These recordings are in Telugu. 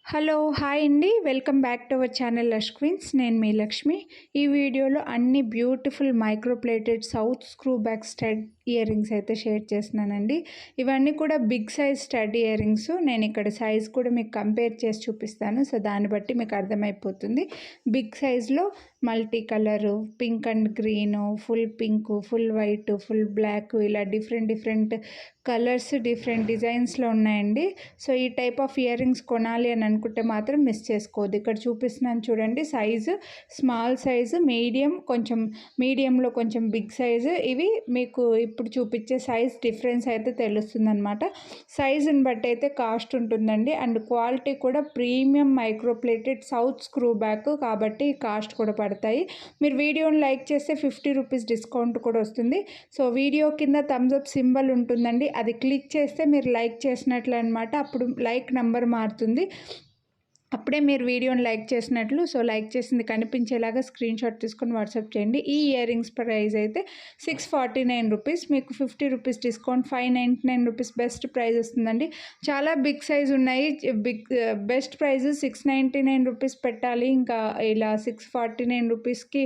హలో! హాయ్ అండి. Welcome back to our channel lush queens. నేను మీ లక్ష్మి. ఈ వీడియోలో అన్ని beautiful micro plated south screw back stud earrings అయితే షేర్ చేస్తున్నానండి. ఇవన్నీ కూడా big size stud earrings. నేను ఇక్కడ సైజ్ కూడా మీకు కంపేర్ చేసి చూపిస్తాను. సో దాన్ని బట్టి మీకు అర్థమైపోతుంది. బిగ్ సైజ్లో multi colour, pink and green, full pink, full white, full black, ఇలా డిఫరెంట్ కలర్స్, డిఫరెంట్ డిజైన్స్లో ఉన్నాయండి. సో ఈ టైప్ ఆఫ్ ఇయర్ రింగ్స్ కొనాలి అని అనుకుంటే మాత్రం మిస్ చేసుకోవద్దు. ఇక్కడ చూపిస్తున్నాను చూడండి. సైజు స్మాల్ సైజు, మీడియంలో కొంచెం బిగ్ సైజు. ఇవి మీకు ఇప్పుడు చూపించే సైజ్ డిఫరెన్స్ అయితే తెలుస్తుందన్నమాట. సైజుని బట్టి అయితే కాస్ట్ ఉంటుందండి. అండ్ క్వాలిటీ కూడా premium micro plated south screw back కాబట్టి కాస్ట్ కూడా పడతాయి. మీరు వీడియోని లైక్ చేస్తే 50 రూపీస్ డిస్కౌంట్ కూడా వస్తుంది. సో వీడియో కింద థమ్స్ అప్ సింబల్ ఉంటుందండి. అది క్లిక్ చేస్తే మీరు లైక్ చేసినట్లు అనమాట. అప్పుడు లైక్ నెంబర్ మారుతుంది. అప్పుడే మీరు వీడియోని లైక్ చేసినట్లు. సో లైక్ చేసింది కనిపించేలాగా స్క్రీన్ షాట్ తీసుకొని వాట్సాప్ చేయండి. ఈ ఇయర్ రింగ్స్ ప్రైస్ అయితే 649 రూపీస్. మీకు 50 rupees discount 599 rupees best price వస్తుందండి. చాలా బిగ్ సైజ్ ఉన్నాయి. బెస్ట్ ప్రైస్ 699 రూపీస్ పెట్టాలి. ఇంకా ఇలా 649 రూపీస్కి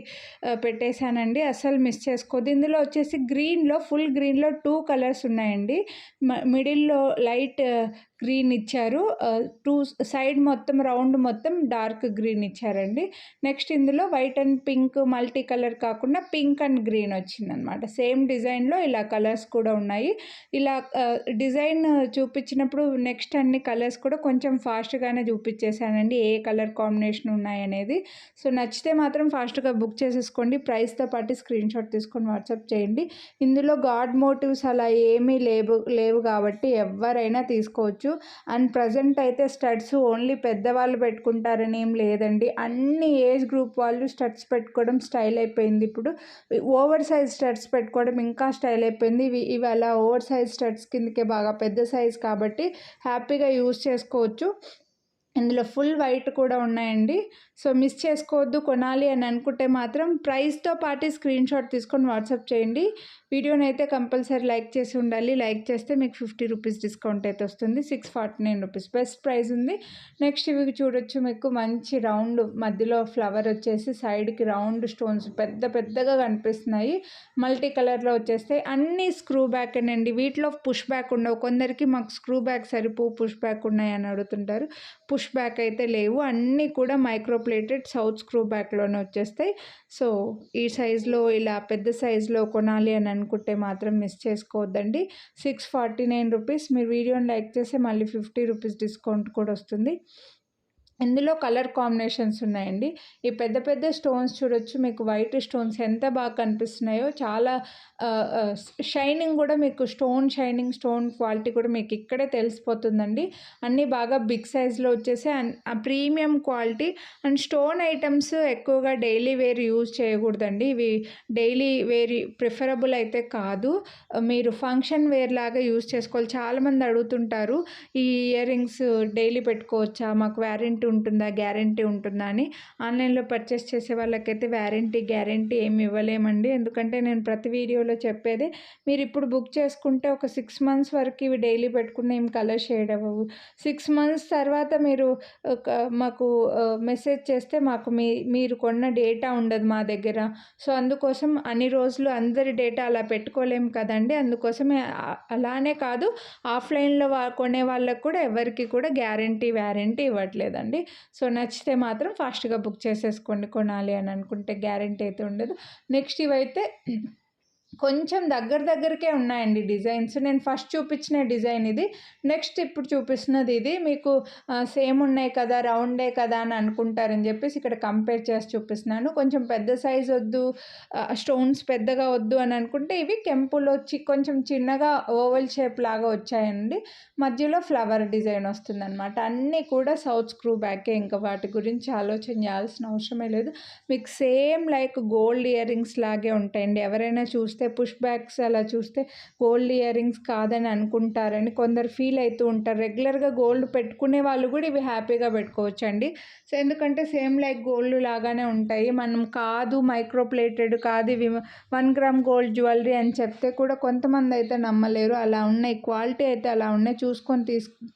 పెట్టేశానండి. అసలు మిస్ చేసుకోవద్దు. ఇందులో వచ్చేసి ఫుల్ గ్రీన్లో 2 కలర్స్ ఉన్నాయండి. మిడిల్లో లైట్ గ్రీన్ ఇచ్చారు. సైడ్ మొత్తం రౌండ్ మొత్తం డార్క్ గ్రీన్ ఇచ్చారండి. నెక్స్ట్ ఇందులో white and pink multi colour కాకుండా పింక్ అండ్ గ్రీన్ వచ్చిందనమాట. సేమ్ డిజైన్లో ఇలా కలర్స్ కూడా ఉన్నాయి. ఇలా డిజైన్ చూపించినప్పుడు నెక్స్ట్ అన్ని కలర్స్ కూడా కొంచెం ఫాస్ట్గానే చూపించేశానండి, ఏ కలర్ కాంబినేషన్ ఉన్నాయనేది. సో నచ్చితే మాత్రం ఫాస్ట్గా బుక్ చేసేసుకోండి. ప్రైస్తో పాటు స్క్రీన్ షాట్ తీసుకొని వాట్సాప్ చేయండి. ఇందులో గాడ్ మోటివ్స్ అలా ఏమీ లేవు కాబట్టి ఎవరైనా తీసుకోవచ్చు. అండ్ ప్రజెంట్ అయితే స్టడ్స్ ఓన్లీ పెద్దవాళ్ళు పెట్టుకుంటారని ఏం లేదండి. అన్ని ఏజ్ గ్రూప్ వాళ్ళు స్టడ్స్ పెట్టుకోవడం స్టైల్ అయిపోయింది. ఇప్పుడు ఓవర్ సైజ్ స్టడ్స్ పెట్టుకోవడం ఇంకా స్టైల్ అయిపోయింది. ఇవి అలా ఓవర్ సైజ్ స్టడ్స్ కిందకే బాగా పెద్ద సైజ్ కాబట్టి హ్యాపీగా యూజ్ చేసుకోవచ్చు. ఇందులో ఫుల్ వైట్ కూడా ఉన్నాయండి. సో మిస్ చేసుకోవద్దు. కొనాలి అని అనుకుంటే మాత్రం ప్రైస్తో పాటు స్క్రీన్ షాట్ తీసుకొని వాట్సాప్ చేయండి. వీడియోని అయితే కంపల్సరీ లైక్ చేసి ఉండాలి. లైక్ చేస్తే మీకు 50 రూపీస్ డిస్కౌంట్ అయితే వస్తుంది. 649 రూపీస్ బెస్ట్ ప్రైస్ ఉంది. నెక్స్ట్ ఇవి చూడొచ్చు. మీకు మంచి రౌండ్ మధ్యలో ఫ్లవర్ వచ్చేసి సైడ్కి రౌండ్ స్టోన్స్ పెద్దగా కనిపిస్తున్నాయి. మల్టీ కలర్లో వచ్చేస్తాయి. అన్నీ స్క్రూ బ్యాక్ అండి. వీటిలో పుష్ బ్యాక్ ఉండవు. కొందరికి మాకు స్క్రూ బ్యాక్ పుష్ బ్యాక్ ఉన్నాయి అని అడుగుతుంటారు. పుష్ బ్యాక్ అయితే లేవు. అన్నీ కూడా మైక్రోప్లేటెడ్ సౌత్ స్క్రూ బ్యాక్లోనే వచ్చేస్తాయి. సో ఈ సైజులో ఇలా పెద్ద సైజులో కొనాలి అని అనుకుంటే మాత్రం మిస్ చేసుకోవద్దండి. 649 రూపీస్. మీరు వీడియోని లైక్ చేస్తే మళ్ళీ 50 రూపీస్ డిస్కౌంట్ కూడా వస్తుంది. ఇందులో కలర్ కాంబినేషన్స్ ఉన్నాయండి. ఈ పెద్ద స్టోన్స్ చూడొచ్చు. మీకు వైట్ స్టోన్స్ ఎంత బాగా కనిపిస్తున్నాయో. చాలా షైనింగ్ కూడా మీకు స్టోన్ క్వాలిటీ కూడా మీకు ఇక్కడే తెలిసిపోతుందండి. అన్నీ బాగా బిగ్ సైజ్లో వచ్చేసి premium quality. And stone items ఎక్కువగా డైలీ వేర్ యూజ్ చేయకూడదండి. ఇవి డైలీ వేర్ ప్రిఫరబుల్ అయితే కాదు. మీరు ఫంక్షన్ వేర్ లాగా యూజ్ చేసుకోవాలి. చాలామంది అడుగుతుంటారు, ఈ ఇయర్ రింగ్స్ డైలీ పెట్టుకోవచ్చా, మాకు గ్యారంటీ ఉంటుందా అని. ఆన్లైన్లో పర్చేస్ చేసే వాళ్ళకైతే గ్యారంటీ ఏమి ఇవ్వలేమండి. ఎందుకంటే నేను ప్రతి వీడియోలో చెప్పేది, మీరు ఇప్పుడు బుక్ చేసుకుంటే ఒక 6 మంత్స్ వరకు ఇవి డైలీ పెట్టుకున్న ఏం కలర్ షేడ్ అవ్వవు. 6 మంత్స్ తర్వాత మీరు మాకు మెసేజ్ చేస్తే మీరు కొన్న డేటా ఉండదు మా దగ్గర. సో అందుకోసం అన్ని రోజులు అందరి డేటా అలా పెట్టుకోలేము కదండి. అందుకోసమే అలానే కాదు, ఆఫ్లైన్లో కొనే వాళ్ళకు కూడా ఎవరికి కూడా వారంటీ ఇవ్వట్లేదండి. సో నచ్చితే మాత్రం ఫాస్ట్గా బుక్ చేసేసుకోండి. కొనాలి అని అనుకుంటే గ్యారంటీ అయితే ఉండదు. నెక్స్ట్ ఇవైతే కొంచెం దగ్గరకే ఉన్నాయండి డిజైన్స్. నేను ఫస్ట్ చూపించిన డిజైన్ ఇది. నెక్స్ట్ ఇప్పుడు చూపిస్తున్నది ఇది. మీకు సేమ్ ఉన్నాయి కదా, రౌండే కదా అని అనుకుంటారని చెప్పేసి ఇక్కడ కంపేర్ చేసి చూపిస్తున్నాను. కొంచెం పెద్ద సైజ్ వద్దు, స్టోన్స్ పెద్దగా వద్దు అని అనుకుంటే ఇవి కెంపులు వచ్చి కొంచెం చిన్నగా ఓవల్ షేప్ లాగా వచ్చాయండి. మధ్యలో ఫ్లవర్ డిజైన్ వస్తుందన్నమాట. అన్నీ కూడా సౌత్ స్క్రూ బ్యాకే. ఇంకా వాటి గురించి ఆలోచన చేయాల్సిన అవసరమే లేదు. మీకు same like gold ear rings లాగే ఉంటాయండి. ఎవరైనా చూస్తే చూస్తే పుష్ బ్యాక్స్ అలా చూస్తే గోల్డ్ ఇయర్ రింగ్స్ కాదని అనుకుంటారని కొందరు ఫీల్ అవుతూ ఉంటారు. రెగ్యులర్గా గోల్డ్ పెట్టుకునే వాళ్ళు కూడా ఇవి హ్యాపీగా పెట్టుకోవచ్చండి. సో ఎందుకంటే సేమ్ లైక్ గోల్డ్ లాగానే ఉంటాయి. మనం కాదు మైక్రో ప్లేటెడ్ కాదు ఇవి 1 గ్రామ్ గోల్డ్ జ్యువెలరీ అని చెప్తే కూడా కొంతమంది అయితే నమ్మలేరు. అలా ఉన్నాయి, క్వాలిటీ అయితే అలా ఉన్నాయి.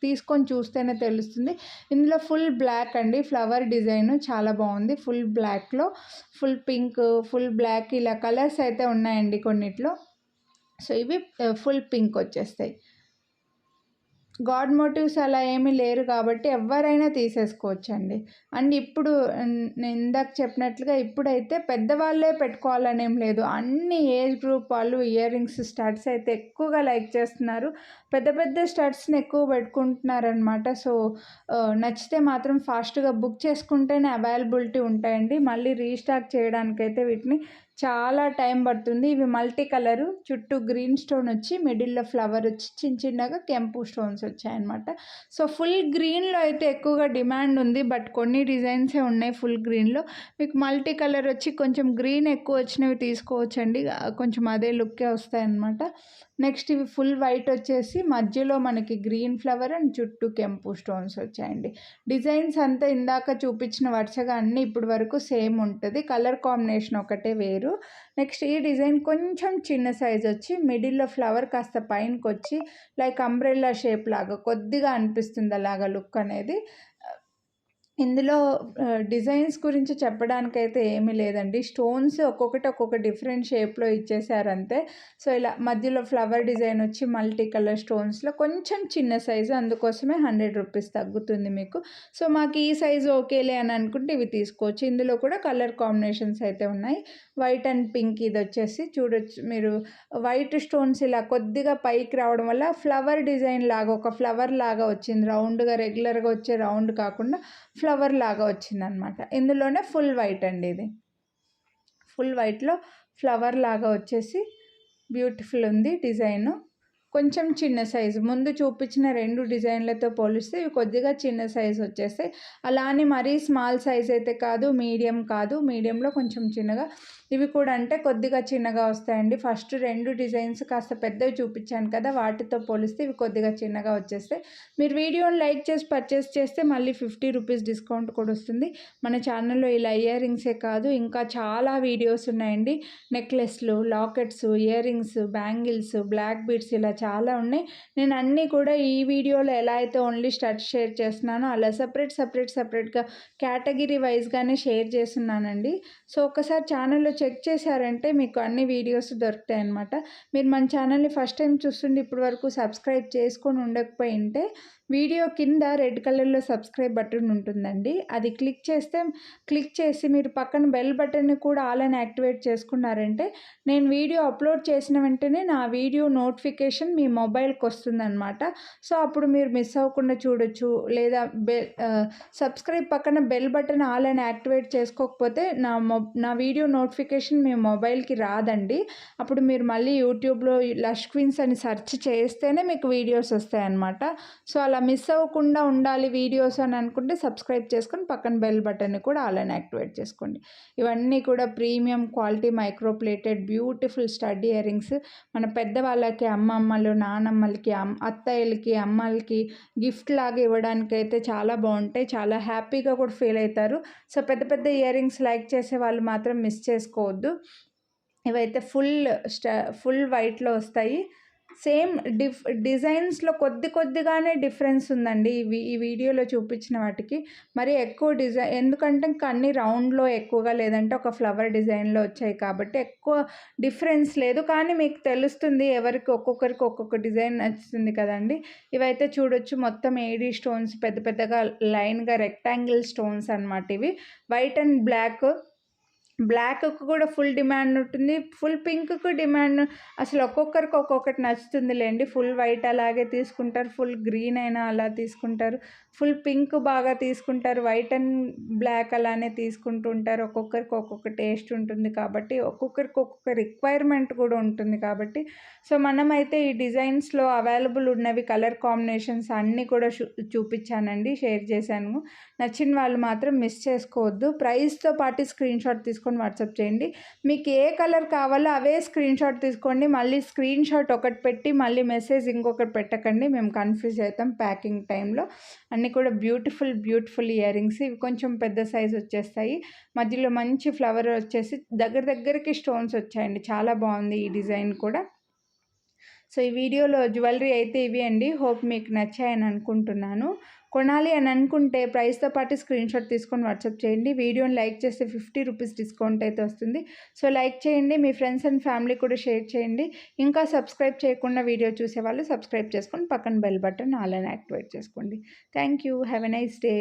తీసుకొని చూస్తేనే తెలుస్తుంది. ఇందులో ఫుల్ బ్లాక్ అండి, ఫ్లవర్ డిజైన్ చాలా బాగుంది. ఫుల్ బ్లాక్లో ఫుల్ పింక్, ఫుల్ బ్లాక్ ఇలా కలర్స్ అయితే ఉన్నాయండి కొన్నిట్లో. సో ఇవి ఫుల్ పింక్ వచ్చేస్తాయి. గాడ్ మోటివ్స్ అలా ఏమీ లేరు కాబట్టి ఎవరైనా తీసేసుకోవచ్చండి. అండ్ ఇప్పుడు నేను ఇందాక చెప్పినట్లుగా ఇప్పుడైతే పెద్దవాళ్ళే పెట్టుకోవాలనేం లేదు. అన్ని ఏజ్ గ్రూప్ వాళ్ళు ఇయర్ రింగ్స్ స్టడ్స్ అయితే ఎక్కువగా లైక్ చేస్తున్నారు. పెద్ద పెద్ద స్టడ్స్ని ఎక్కువ పెట్టుకుంటున్నారనమాట. సో నచ్చితే మాత్రం ఫాస్ట్గా బుక్ చేసుకుంటేనే అవైలబిలిటీ ఉంటాయండి. మళ్ళీ రీస్టాక్ చేయడానికైతే వీటిని చాలా టైం పడుతుంది. ఇవి మల్టీ కలరు, చుట్టూ గ్రీన్ స్టోన్ వచ్చి మిడిల్లో ఫ్లవర్ వచ్చి చిన్నగా కెంపు స్టోన్స్ వచ్చాయన్నమాట. సో ఫుల్ గ్రీన్లో అయితే ఎక్కువగా డిమాండ్ ఉంది. బట్ కొన్ని డిజైన్సే ఉన్నాయి ఫుల్ గ్రీన్లో. మీకు మల్టీ కలర్ వచ్చి కొంచెం గ్రీన్ ఎక్కువ వచ్చినవి తీసుకోవచ్చండి, కొంచెం అదే లుక్కే వస్తాయన్నమాట. నెక్స్ట్ ఇవి ఫుల్ వైట్ వచ్చేసి మధ్యలో మనకి గ్రీన్ ఫ్లవర్ అండ్ చుట్టూ కెంపు స్టోన్స్ వచ్చాయండి. డిజైన్స్ అంతా ఇందాక చూపించిన వరుసగా అన్నీ ఇప్పటి వరకు సేమ్ ఉంటుంది, కలర్ కాంబినేషన్ ఒకటే వేరు. నెక్స్ట్ ఈ డిజైన్ కొంచెం చిన్న సైజ్ వచ్చి మిడిల్లో ఫ్లవర్ కాస్త పైనకి వచ్చి లైక్ అంబ్రెల్లా షేప్ లాగా కొద్దిగా అనిపిస్తుంది అలాగా లుక్ అనేది. ఇందులో డిజైన్స్ గురించి చెప్పడానికైతే ఏమీ లేదండి. స్టోన్స్ ఒక్కొక్క డిఫరెంట్ షేప్లో ఇచ్చేసారంతే. సో ఇలా మధ్యలో ఫ్లవర్ డిజైన్ వచ్చి మల్టీ కలర్ స్టోన్స్లో కొంచెం చిన్న సైజు, అందుకోసమే 100 రూపీస్ తగ్గుతుంది మీకు. సో మాకు ఈ సైజు ఓకేలే అని అనుకుంటే ఇవి తీసుకోవచ్చు. ఇందులో కూడా కలర్ కాంబినేషన్స్ అయితే ఉన్నాయి. వైట్ అండ్ పింక్ ఇది వచ్చేసి చూడొచ్చు మీరు. వైట్ స్టోన్స్ ఇలా కొద్దిగా పైకి రావడం వల్ల ఫ్లవర్ డిజైన్ లాగా ఒక ఫ్లవర్ లాగా వచ్చింది. రౌండ్గా రెగ్యులర్గా వచ్చే రౌండ్ కాకుండా ఫ్లవర్ లాగా వచ్చిందనమాట. ఇందులోనే ఫుల్ వైట్ అండి, ఇది ఫుల్ వైట్లో ఫ్లవర్ లాగా వచ్చేసి బ్యూటిఫుల్ ఉంది డిజైను. కొంచెం చిన్న సైజు, ముందు చూపించిన 2 డిజైన్లతో పోలిస్తే ఇవి కొద్దిగా చిన్న సైజు వచ్చేస్తాయి. అలా అని మరీ స్మాల్ సైజ్ అయితే కాదు, మీడియం కాదు, మీడియంలో కొంచెం చిన్నగా. ఇవి కూడా అంటే కొద్దిగా చిన్నగా వస్తాయండి. ఫస్ట్ 2 డిజైన్స్ కాస్త పెద్దవి చూపించాను కదా, వాటితో పోలిస్తే ఇవి కొద్దిగా చిన్నగా వచ్చేస్తాయి. మీరు వీడియోని లైక్ చేసి పర్చేస్ చేస్తే మళ్ళీ 50 రూపీస్ డిస్కౌంట్ కూడా వస్తుంది. మన ఛానల్లో ఇలా ఇయర్ రింగ్సే కాదు ఇంకా చాలా వీడియోస్ ఉన్నాయండి. నెక్లెస్లు, lockets, earrings, bangles, black beads ఇలా చాలా ఉన్నాయి. నేను అన్నీ కూడా ఈ వీడియోలో ఎలా అయితే ఓన్లీ స్టడ్స్ షేర్ చేస్తున్నానో అలా సపరేట్గా కేటగిరీ వైజ్గానే షేర్ చేస్తున్నానండి. సో ఒకసారి ఛానల్లో చెక్ చేశారంటే మీకు అన్ని వీడియోస్ దొరుకుతాయి అన్నమాట. మీరు మన ఛానల్ని ఫస్ట్ టైం చూస్తుంటే ఇప్పటి వరకు సబ్స్క్రైబ్ చేసుకొని ఉండకపోయి ఉంటే వీడియో కింద రెడ్ కలర్లో సబ్స్క్రైబ్ బటన్ ఉంటుందండి. అది క్లిక్ చేసి మీరు పక్కన బెల్ బటన్ని కూడా ఆల్ అని యాక్టివేట్ చేసుకున్నారంటే నేను వీడియో అప్లోడ్ చేసిన వెంటనే నా వీడియో నోటిఫికేషన్ మీ మొబైల్కి వస్తుందన్నమాట. సో అప్పుడు మీరు మిస్ అవ్వకుండా చూడొచ్చు. లేదా సబ్స్క్రైబ్ పక్కన బెల్ బటన్ ఆల్ అని యాక్టివేట్ చేసుకోకపోతే నా వీడియో నోటిఫికేషన్ మీ మొబైల్కి రాదండి. అప్పుడు మీరు మళ్ళీ యూట్యూబ్లో లష్ క్వీన్స్ అని సెర్చ్ చేస్తేనే మీకు వీడియోస్ వస్తాయన్నమాట. సో అలా మిస్ అవ్వకుండా ఉండాలి వీడియోస్ అని అనుకుంటే సబ్స్క్రైబ్ చేసుకొని పక్కన బెల్ బటన్ని కూడా ఆల్ అని యాక్టివేట్ చేసుకోండి. ఇవన్నీ కూడా premium quality micro plated beautiful stud ear rings. మన పెద్దవాళ్ళకి, అమ్మమ్మలు, నానమ్మలకి, అత్తయ్యలకి, అమ్మలకి గిఫ్ట్ లాగా ఇవ్వడానికి అయితే చాలా బాగుంటాయి. చాలా హ్యాపీగా కూడా ఫీల్ అవుతారు. సో పెద్ద ఇయర్ రింగ్స్ లైక్ చేసే వాళ్ళు మాత్రం మిస్ చేసుకోవద్దు. ఇవైతే ఫుల్ వైట్లో వస్తాయి. సేమ్ డిజైన్స్లో కొద్దిగానే డిఫరెన్స్ ఉందండి ఈ వీడియోలో చూపించిన వాటికి. మరి ఎక్కువ డిజైన్ ఎందుకంటే ఇంకా అన్ని రౌండ్లో ఎక్కువగా, లేదంటే ఒక ఫ్లవర్ డిజైన్లో వచ్చాయి కాబట్టి ఎక్కువ డిఫరెన్స్ లేదు. కానీ మీకు తెలుస్తుంది ఒక్కొక్కరికి ఒక్కొక్క డిజైన్ నచ్చుతుంది కదండి. ఇవైతే చూడొచ్చు మొత్తం ఏడీ స్టోన్స్ పెద్దగా లైన్గా రెక్టాంగిల్ స్టోన్స్ అన్నమాట. ఇవి వైట్ అండ్ బ్లాక్కు కూడా ఫుల్ డిమాండ్ ఉంటుంది, ఫుల్ పింక్కు డిమాండ్. అసలు ఒక్కొక్కరికి ఒక్కొక్కటి నచ్చుతుందిలేండి. ఫుల్ వైట్ అలాగే తీసుకుంటారు, ఫుల్ గ్రీన్ అయినా అలా తీసుకుంటారు, ఫుల్ పింక్ బాగా తీసుకుంటారు, వైట్ అండ్ బ్లాక్ అలానే తీసుకుంటూ ఉంటారు. ఒక్కొక్కరికి ఒక్కొక్క టేస్ట్ ఉంటుంది కాబట్టి, ఒక్కొక్కరికి ఒక్కొక్క రిక్వైర్మెంట్ కూడా ఉంటుంది కాబట్టి, సో మనమైతే ఈ డిజైన్స్లో అవైలబుల్ ఉన్నవి కలర్ కాంబినేషన్స్ అన్నీ కూడా చూపించానండి, షేర్ చేశాను. నచ్చిన వాళ్ళు మాత్రం మిస్ చేసుకోవద్దు. ప్రైస్తో పాటు స్క్రీన్ షాట్ తీసుకొని వాట్సాప్ చేయండి. మీకు ఏ కలర్ కావాలో అవే స్క్రీన్ షాట్ తీసుకోండి. మళ్ళీ స్క్రీన్ షాట్ ఒకటి పెట్టి మళ్ళీ మెసేజ్ ఇంకొకటి పెట్టకండి, మేము కన్ఫ్యూజ్ అవుతాం ప్యాకింగ్ టైంలో. అన్నీ కూడా బ్యూటిఫుల్ ఇయర్ రింగ్స్. ఇవి కొంచెం పెద్ద సైజ్ వచ్చేస్తాయి, మధ్యలో మంచి ఫ్లవర్ వచ్చేసి దగ్గరికి స్టోన్స్ వచ్చాయండి. చాలా బాగుంది ఈ డిజైన్ కూడా. సో ఈ వీడియోలో జ్యువెలరీ అయితే ఇవి అండి. హోప్ మీకు నచ్చాయని అనుకుంటున్నాను. కొనాలి అని అనుకుంటే ప్రైస్తో పాటు స్క్రీన్ షాట్ తీసుకొని వాట్సాప్ చేయండి. వీడియోని లైక్ చేస్తే 50 రూపీస్ డిస్కౌంట్ అయితే వస్తుంది. సో లైక్ చేయండి, మీ ఫ్రెండ్స్ అండ్ ఫ్యామిలీ కూడా షేర్ చేయండి. ఇంకా సబ్స్క్రైబ్ చేయకుండా వీడియో చూసే వాళ్ళు సబ్స్క్రైబ్ చేసుకొని పక్కన బెల్ బటన్ ఆల్ అని యాక్టివేట్ చేసుకోండి. Thank you. Have a nice day.